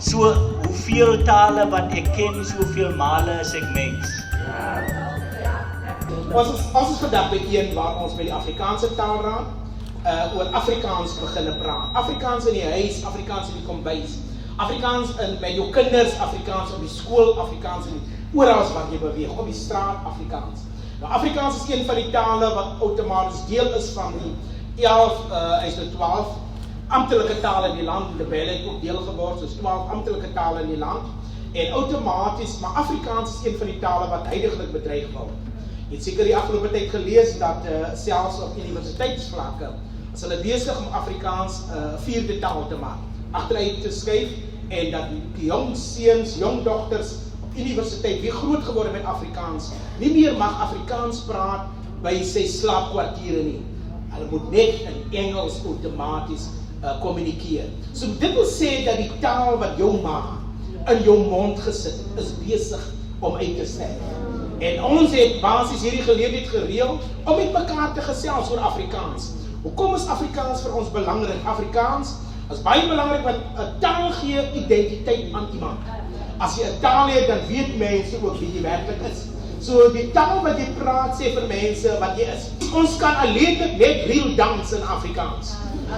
So, hoeveel tale wat ek ken, soveel male as ek mens. Ons is vandag by een waar ons met die Afrikaanse taalraad oor Afrikaans beginne praat. Afrikaans in die huis, Afrikaans in die kombuis, Afrikaans met jou kinders, Afrikaans op die skool, Afrikaans in oral wat jy beweeg, op die straat, Afrikaans. Nou, Afrikaans is een van die tale wat outomaties deel is van die 12 amptelike tale in die land. De Belle het ook deel geword, soos 12 amptelike tale in die land. En outomaties, maar Afrikaans is een van die tale wat huidiglik bedreig word. Jy het seker die afgelope tyd gelees dat selfs op universiteitsvlakke is hulle besig om Afrikaans vierde taal te maak, agteruit te skuif, en dat die jong seuns, jong dogters op universiteit, wie groot geworden met Afrikaans, nie meer mag Afrikaans praat by sy slaapkwartiere nie. Hulle moet net in Engels outomaties kommunikeer. So dit wil sê dat die taal wat jou ma in jou mond gesit is besig om uit te sterf. En ons het basies hierdie geleentheid gereël om met mekaar te gesels oor Afrikaans. Hoekom is Afrikaans vir ons belangrik? Afrikaans is baie belangrik want 'n taal gee identiteit aan iemand. As jy 'n taal het, dan weet mense ook wie jy werklik is. So die taal wat jy praat sê vir mense wat jy is. Ons kan alleenlik net real dans in Afrikaans.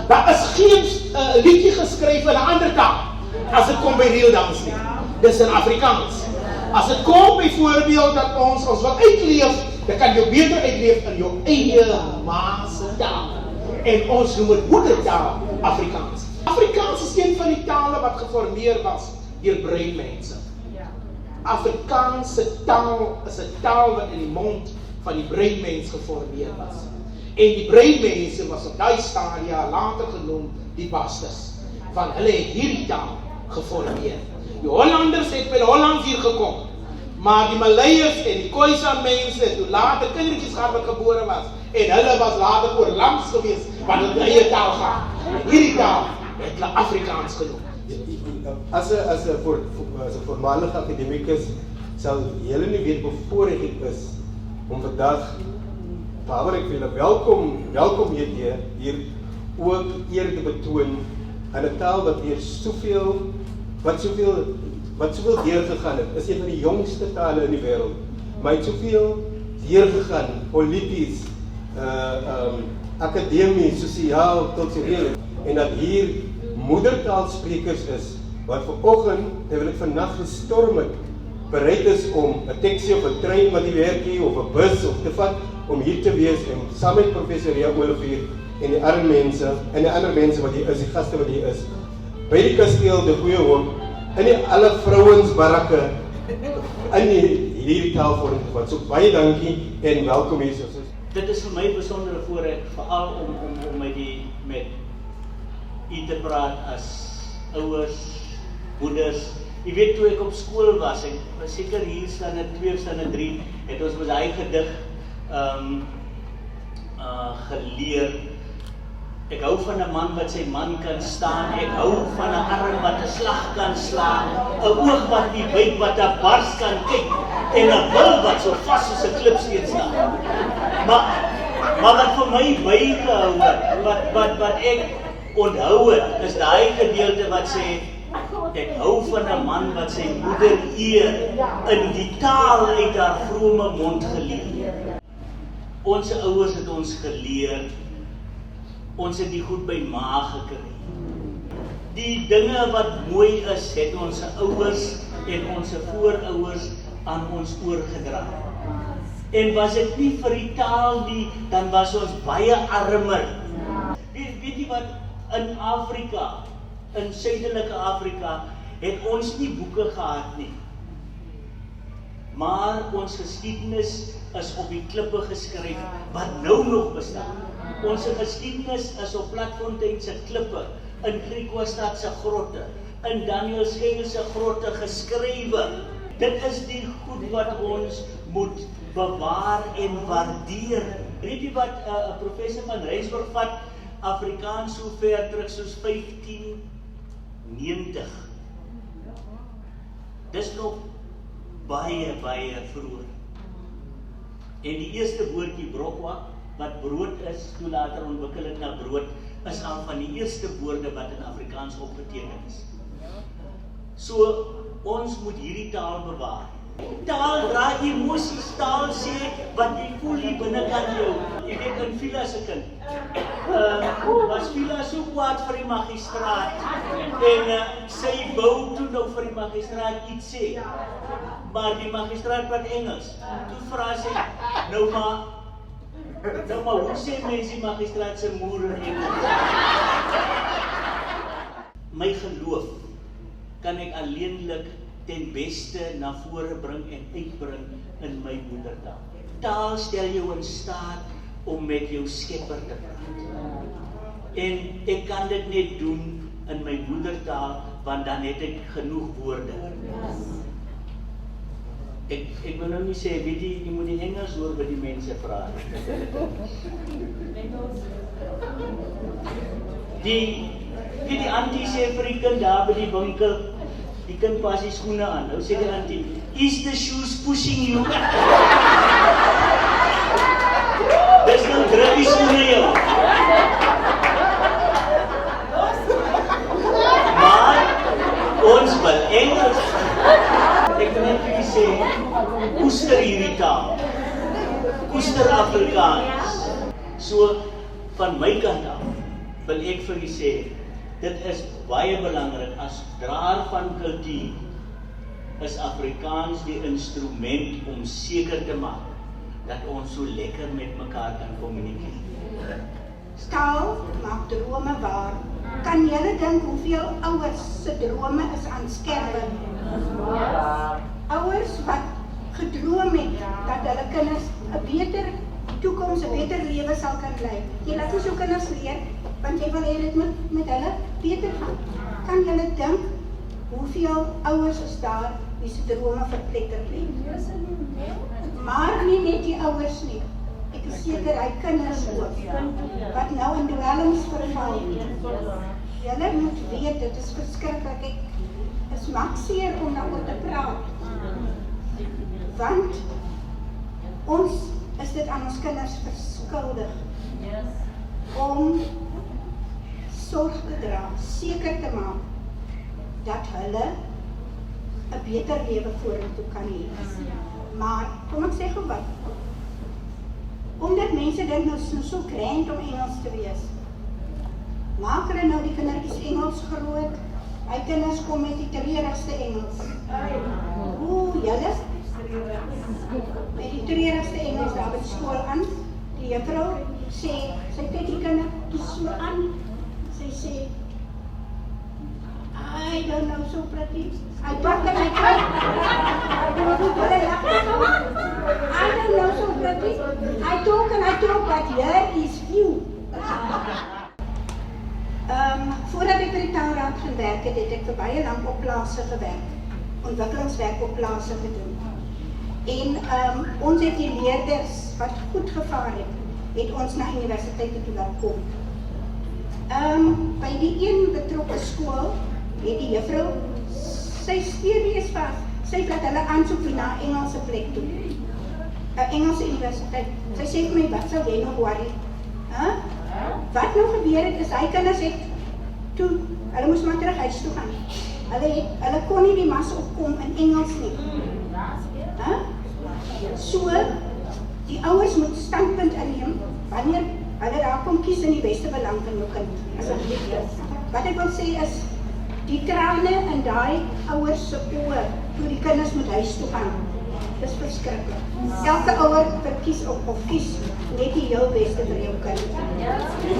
Daar is geen liedjie geskryf in 'n ander taal as dit kom by real dans nie. Dis in Afrikaans. As dit kom byvoorbeeld dat ons wil uitleef, dan kan jy beter uitleef in jou eie ma se taal. En ons noem dit moedertaal Afrikaans. Afrikaans is een van die tale wat geformeer was deur breinmense. Afrikaanse taal is 'n taal wat in die mond van die breinmens geformeer was. En die breinmense was op daai stadia later genoem die Bastes. Van hulle het hierdie taal geformeer. Die Hollanders het by die Hollands hier gekom, maar die Maleiers en die Khoisan mense het toe later kindertjies gehad wat gebore was, en hulle was later oor langs gewees, want hulle eie taal gaan. Hierdie taal het hulle Afrikaans genoem. As 'n voormalige akademikus sal julle nie weet bevoorreg ek is om vandag, behalwe ek vir julle welkom hier ook eer te betoon aan 'n taal wat hier wat soveel deurgegaan het, is een van die jongste tale in die wêreld, maar het soveel deurgegaan, polities, akademies, sosiaal, kultureel, en dat hier moedertaalsprekers is, wat vanoggend, terwyl ek vannacht gestorm het, bereid is om 'n taxi of 'n trein wat die werk hier, of 'n bus of te vat, om hier te wees, en saam met professor Ria Olivier, en die ander mense, en die ander mense wat hier is, die gaste wat hier is, by die kasteel, de Goeie Hoop, in die alle vrouwensbarakke, in hierdie taalvorm te vat. So baie dankie, en welkom hier. Dit is vir my besondere voorreg, veral om met u te praat as ouers, moeders. Jy weet, toe ek op skool was, ek was seker hier standaard 2 of standaard 3, het ons met daai gedig geleer. Ek hou van 'n man wat sy man kan staan, ek hou van 'n arm wat 'n slag kan slaan, 'n oog wat nie byt wat 'n bars kan kyk, en 'n wil wat so vas soos 'n klip steeds staan. Maar wat vir my bygehou het, wat ek onthou het, is daai gedeelte wat sê, ek hou van 'n man wat sy moeder eer, in die taal uit haar vrome mond geleer. Ons ouers het ons geleer, ons het die goed by ma gekry. Die dinge wat mooi is, het ons ouers en ons voorouers aan ons oorgedra. En was dit nie vir die taal nie, dan was ons baie armer. Weet jy wat, in Afrika, in suidelike Afrika, het ons nie boeke gehad nie. Maar ons geskiedenis is op die klippe geskryf, wat nou nog bestaan. Ons geskiedenis is op Platfontein se klippe, in Griquastad se grotte, in Daniel Schengel se grotte geskrywe. Dit is die goed wat ons moet bewaar en waardeer. Weet jy wat, professor van Rensburg vat Afrikaans so ver terug soos 1590. Dis nog baie vroeër. En die eerste woordjie brokwa, wat brood is, toe later ontwikkel het na brood, is al van die eerste woorde wat in Afrikaans opgeteken is. So ons moet hierdie taal bewaar. Taal dra emosies, taal sê wat jy voel hier binnekant jou. Jy weet in Vila se kind. Was Vila so kwaad vir die magistraat en sy wou toe nou vir die magistraat iets sê. Maar die magistraat praat Engels. Toe vra sy nou maar hoe sê mens die magistraat se moer in Engels? My geloof kan ek alleenlik ten beste na vore bring en uitbring in my moedertaal. Taal stel jou in staat om met jou Skepper te praat. En ek kan dit net doen in my moedertaal, want dan het ek genoeg woorde. Ek wil nou nie sê, weet jy moet die Engels hoor wat die mense vra. Die auntie sê vir die kind daar by die winkel, die kind pas die skoene aan. Nou sê die auntie, is the shoes pushing you? Dis nou druk die skoene jou. Maar ons wil Engels. Ek kan net vir jy sê, koester hierdie taal. Koester Afrikaans. So, van my kant af, wil ek vir jy sê, dit is baie belangrik as draer van kultuur is Afrikaans die instrument om seker te maak dat ons so lekker met mekaar kan kommunikeer. Taal maak drome waar. Kan julle dink hoeveel ouers se drome is aan skerwe? Ouers wat gedroom het dat hulle kinders 'n beter toekoms, 'n beter lewe sal kan lei. Jy laat ons jou kinders leer, want jy wil hê dit met hulle beter gaan. Kan julle dink hoeveel ouers is daar wie se drome verpletter lê? Maar nie net die ouers nie. Ek is seker hy kinders ook wat nou in dwelms verval. Julle moet weet, dit is verskriklik. Ek is makseer om daaroor te praat. Want ons is dit aan ons kinders verskuldig om sorg te dra, seker te maak dat hulle 'n beter lewe vorentoe kan hê. Maar kom ek sê gou wat? Omdat mense dink nou is so grand om Engels te wees. Maak hulle nou die kindertjies Engels groot. My kinders kom met die treurigste Engels. Julle? Met die treurigste Engels daar by skool aan. Die juffrou sê, sy kyk die kindertjies so aan. Sy sê, I don't know, so pretty. I talk and I talk. I don't know, so pretty. I talk and I talk, but here is few. Voordat ek by die Taalraad gaan werk het ek vir baie lank op plase gewerk. Ontwikkelingswerk op plase gedoen. En ons het die leerders wat goed gevaar het ons na universiteite toe laat kom. By die een betrokke skool het die juffrou, sy steeds vas, sy laat hulle aansoek na Engelse plek toe. 'n Engelse universiteit. Sy sê vir my, wat sal jy nog worry? Wat nou gebeur het, is hy kinders het toe, hulle moes maar terug huis toe gaan. Hulle kon nie die mas opkom in Engels nie. So, die ouers moet standpunt inneem, wanneer hulle daar kom kies in die beste belang van jou kind. Wat ek wil sê is, die trane in daai ouers se oë toe die kinders moet huis toe gaan. Dis verskriklik. Elke ouer verkies of kies net die heel beste vir jou kind.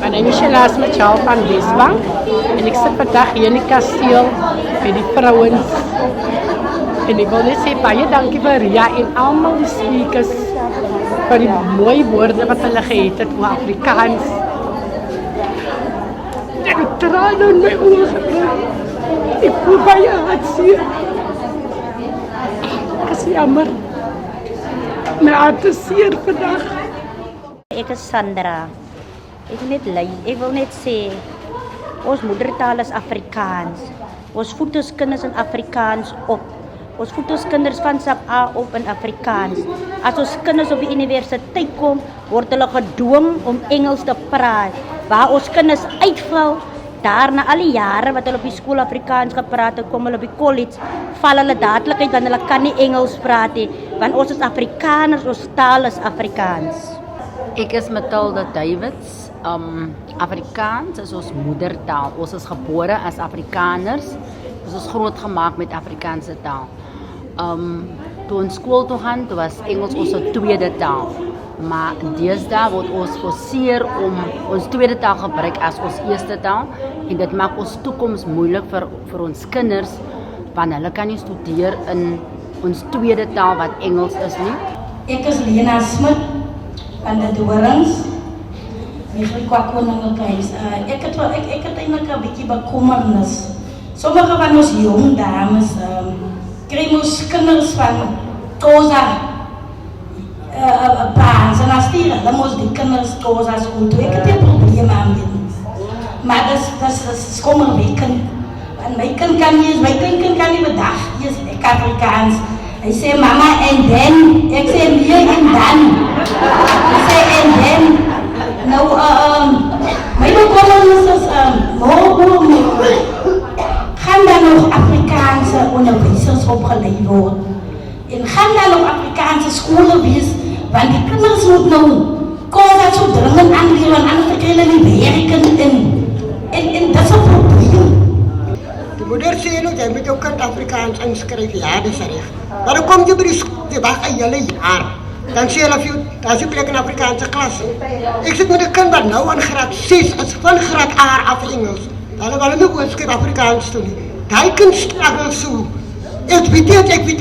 My naam is Shelaas Machal van Wesbank en ek sit vandag hier in die kasteel met die vrouens. En ek wil net sê baie dankie vir Ria en almal die speakers vir die mooi woorde wat hulle gehet het oor Afrikaans. Ek het trane in my oë gekry. Ek voel baie hartseer. Ek is jammer. My hart is seer vandag. Ek is Sandra. Ek wil net sê, ons moedertaal is Afrikaans. Ons voed ons kinders in Afrikaans op. Ons voed ons kinders van sap A op in Afrikaans. As ons kinders op die universiteit kom, word hulle gedwing om Engels te praat. Waar ons kinders uitval, daarna al die jare wat hulle op die skool Afrikaans gepraat het, kom hulle op die college, val hulle dadelik uit want hulle kan nie Engels praat nie, want ons is Afrikaners, ons taal is Afrikaans. Ek is Matilda Davids. Afrikaans is ons moedertaal. Ons is gebore as Afrikaners. Ons is grootgemaak met Afrikaanse taal. Toe ons skool toe gaan, toe was Engels ons tweede taal. Maar deesdae word ons geforseer om ons tweede taal gebruik as ons eerste taal. En dit maak ons toekoms moeilik vir ons kinders, want hulle kan nie studeer in ons tweede taal wat Engels is nie. Ek is Lena Smit van de Dorings. Eigenlijk qua koninklijkhuis. Ik het eigenlijk een beetje bekommernis. Sommige van ons jong dames krijgen ons kinders van Koza paans. En als die helemaal die kinders Koza's goed. Ik heb een probleem aan dit. Maar dat is kommerwekkend. En mijn kind kan niet bedacht. Hij is Afrikaans. Hij zei mama en dan. Ik zei nee en dan. Hij zei en dan. Nou, mijn bekommernis is, gaan daar nog Afrikaanse onderwijzers opgeleid worden? En gaan daar nog Afrikaanse scholen wees? Want die kinderen moeten nou Koza zo dringend aanleren, want anders krijgen ze niet werken en dat is een probleem. De moeder zei nog, jij moet ook het Afrikaans inschrijven, ja dat is recht. Maar dan kom je bij de school, je wacht een hele jaar. Dan zie je dat je plek in Afrikaanse klasse. Ik zit met een kind dat nou in graad 6 is, van graad A af Engels. Dan wil ik ook een Afrikaans doen. Dat kind struggelt zo. Ik weet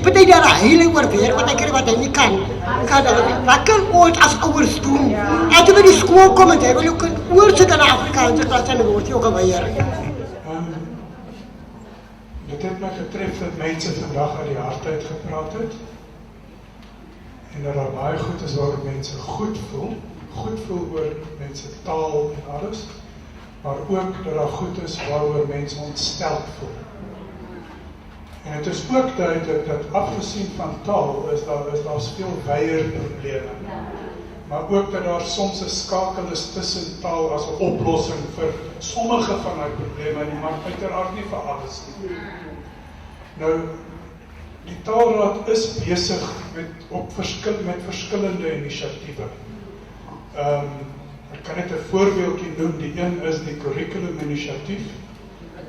dat hij heel overweegt, wat hij niet kan. Dat kan ooit als ouders doen. Als je bij die school komt, hij wil ook een oorzit in de Afrikaanse klas en dan wordt hij ook een weer. Dit het my getref dat mense vandag uit die hart uit gepraat het. En dat daar baie goed is waar mense goed voel oor mense taal en alles, maar ook dat daar goed is waaroor mense ontsteld voel. En het is ook duidelik dat afgesien van taal is daar veel wyeer probleme. Maar ook dat daar soms 'n skakel is tussen taal as 'n oplossing vir sommige van die probleme, maar uiteraard nie vir alles nie. Nou, die Taalraad is besig met verskillende inisiatiewe. Ek kan net 'n voorbeeldjie noem, die een is die curriculum inisiatief.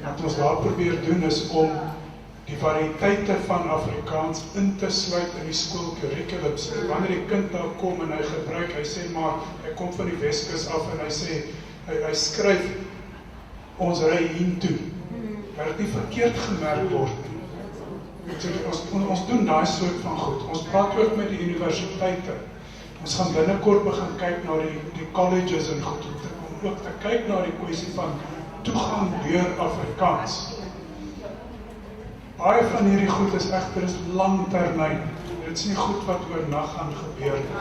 Wat ons daar probeer doen is om die variëteite van Afrikaans in te sluit in die skoolkurrikulum. So, wanneer die kind daar kom en hy gebruik, hy sê maar, hy kom van die Weskus af en hy sê, hy skryf, ons ry hiertoe. Dat het nie verkeerd gemerk word nie. Ons doen daai soort van goed. Ons praat ook met die universiteite. Ons gaan binnekort begin kyk na die colleges en goed, om ook te kyk na die kwessie van toegang deur Afrikaans. Baie van hierdie goed is egter langtermyn. Dit is nie goed wat oornag gaan gebeur nie.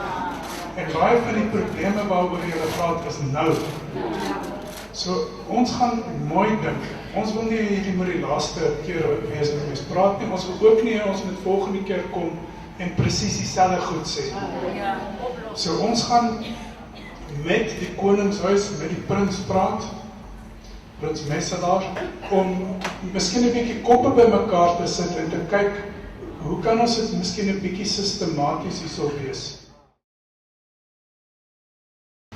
En baie van die probleme waaroor jy praat is nou. So, ons gaan mooi dink. Ons wil nie hierdie moet die laaste keer wees wat ons praat nie. Ons wil ook nie ons met volgende keer kom en presies dieselfde goed sê. So, ons gaan met die koningshuis, met die prins praat, prins Messelaar, om miskien 'n bietjie koppe bymekaar te sit en te kyk, hoe kan ons dit miskien 'n bietjie sistematies hierso wees?